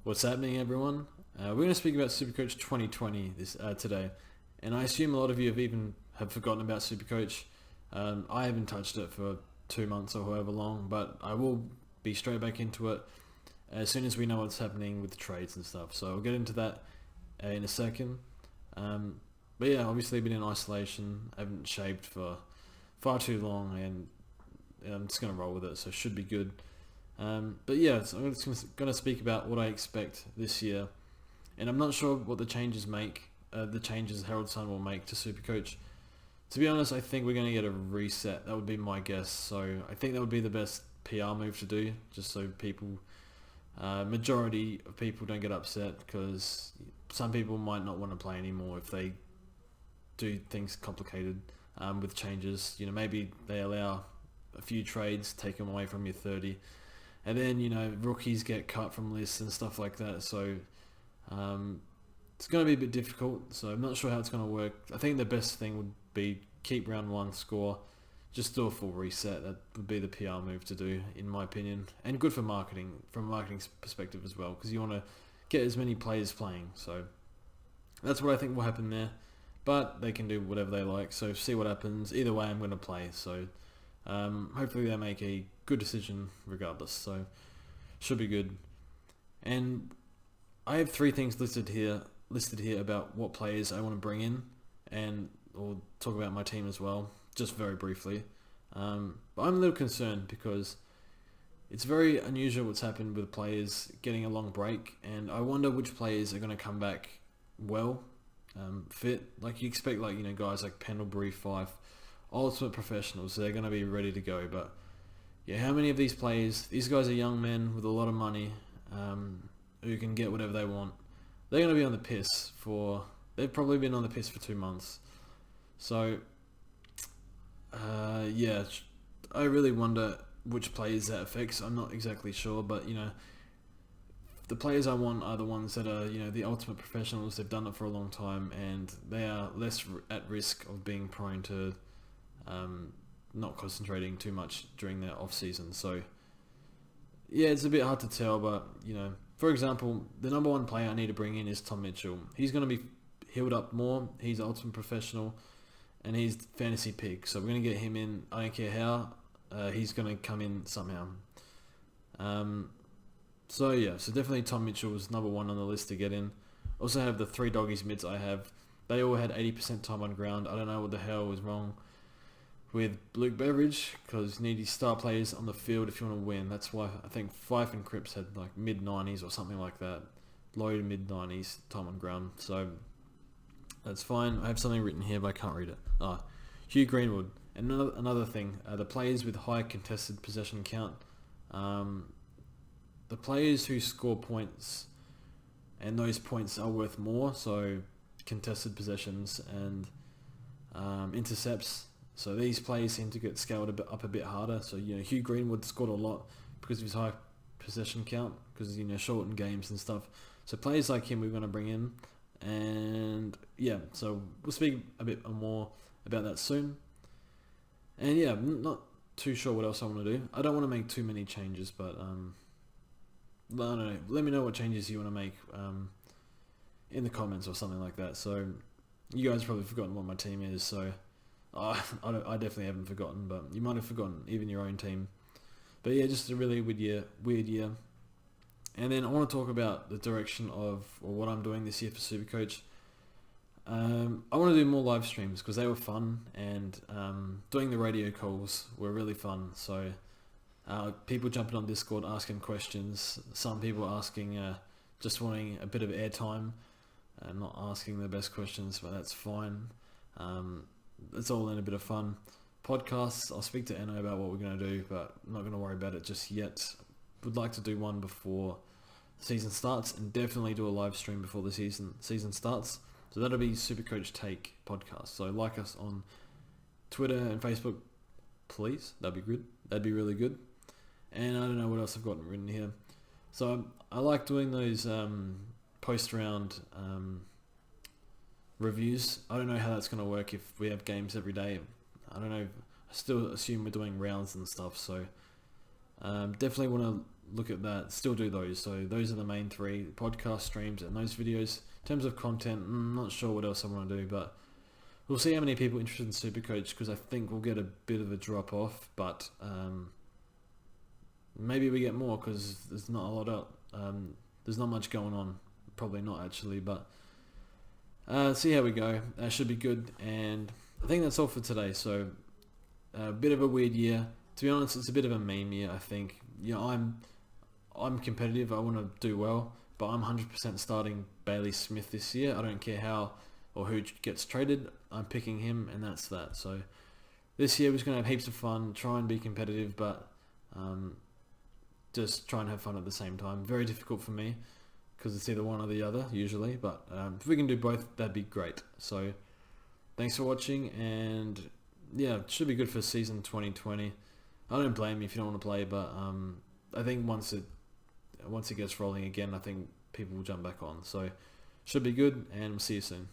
What's happening, everyone? We're going to speak about Supercoach 2020 today, and I assume a lot of you have forgotten about Supercoach. I haven't touched it for 2 months or however long, but I will be straight back into it as soon as we know what's happening with the trades and stuff. So I'll get into that in a second. But yeah, obviously been in isolation. I haven't shaved for far too long, and I'm just going to roll with it. So it should be good. But yeah, so I'm just going to speak about what I expect this year, and I'm not sure what the changes Herald Sun will make to Supercoach. To be honest, I think we're going to get a reset. That would be my guess. So I think that would be the best PR move to do, just so majority of people don't get upset, because some people might not want to play anymore if they do things complicated with changes. Maybe they allow a few trades, take them away from your 30. And then, rookies get cut from lists and stuff like that. So it's going to be a bit difficult. So I'm not sure how it's going to work. I think the best thing would be keep round one score. Just do a full reset. That would be the PR move to do, in my opinion. And good for marketing, from a marketing perspective as well. Because you want to get as many players playing. So that's what I think will happen there. But they can do whatever they like. So see what happens. Either way, I'm going to play. So hopefully they make a good decision regardless, so should be good. And I have 3 things listed here about what players I want to bring in, and we'll talk about my team as well, just very briefly. But I'm a little concerned because it's very unusual what's happened with players getting a long break, and I wonder which players are going to come back well, fit. Like you expect, guys like Pendlebury, Fife, ultimate professionals, they're going to be ready to go. But yeah, how many of these players, these guys are young men with a lot of money, who can get whatever they want. They're going to be on the piss they've probably been on the piss for 2 months. So yeah, I really wonder which players that affects. I'm not exactly sure, but the players I want are the ones that are the ultimate professionals. They've done it for a long time, and they are less at risk of being prone to not concentrating too much during their off season. So yeah, it's a bit hard to tell, but for example, the number 1 player I need to bring in is Tom Mitchell. He's going to be healed up more. He's ultimate professional, and he's fantasy pick. So we're going to get him in. I don't care how. He's going to come in somehow. So yeah, so definitely Tom Mitchell is number 1 on the list to get in. Also have the 3 doggies mids I have. They all had 80% time on ground. I don't know what the hell was wrong with Luke Beveridge, because you need these star players on the field if you want to win. That's why I think Fife and Cripps had like mid-90s or something like that. Low to mid-90s time on ground. So that's fine. I have something written here, but I can't read it. Hugh Greenwood. And another thing, the players with high contested possession count. The players who score points, and those points are worth more, so contested possessions and intercepts. So these players seem to get scaled up a bit harder. So Hugh Greenwood scored a lot because of his high possession count, because shortened games and stuff. So players like him we're going to bring in, and yeah, so we'll speak a bit more about that soon. And yeah, I'm not too sure what else I want to do. I don't want to make too many changes, but I don't know. Let me know what changes you want to make in the comments or something like that. So you guys have probably forgotten what my team is, so I definitely haven't forgotten, but you might have forgotten even your own team. But yeah, just a really weird year. And then I want to talk about the direction of what I'm doing this year for Supercoach. I want to do more live streams because they were fun, and doing the radio calls were really fun. So people jumping on Discord asking questions, some people asking, just wanting a bit of airtime, not asking the best questions, but that's fine. It's all in a bit of fun. Podcasts, I'll speak to Enno about what we're going to do, but I'm not going to worry about it just yet. Would like to do one before the season starts, and definitely do a live stream before the season starts. So that'll be Supercoach Take podcast. So like us on Twitter and Facebook, please. That'd be good. That'd be really good. And I don't know what else I've got written here. So I like doing those post-round reviews. I don't know how that's going to work if we have games every day. I don't know. I still assume we're doing rounds and stuff. So definitely want to look at that, still do those. So those are the main three: podcast, streams, and those videos. In terms of content, I'm not sure what else I want to do, but we'll see how many people are interested in Supercoach, because I think we'll get a bit of a drop off, but maybe we get more because there's not a lot of there's not much going on. Probably not actually, but see how we go. Should be good, and I think that's all for today. So a bit of a weird year. To be honest, it's a bit of a meme year. I think I'm competitive. I want to do well, but I'm 100% starting Bailey Smith this year. I don't care how or who gets traded. I'm picking him, and that's that. So this year we're just going to have heaps of fun, try and be competitive, but just try and have fun at the same time. Very difficult for me because it's either one or the other usually, but if we can do both, that'd be great. So thanks for watching, and yeah, it should be good for season 2020. I don't blame you if you don't want to play, but I think once it gets rolling again, I think people will jump back on. So should be good, and we'll see you soon.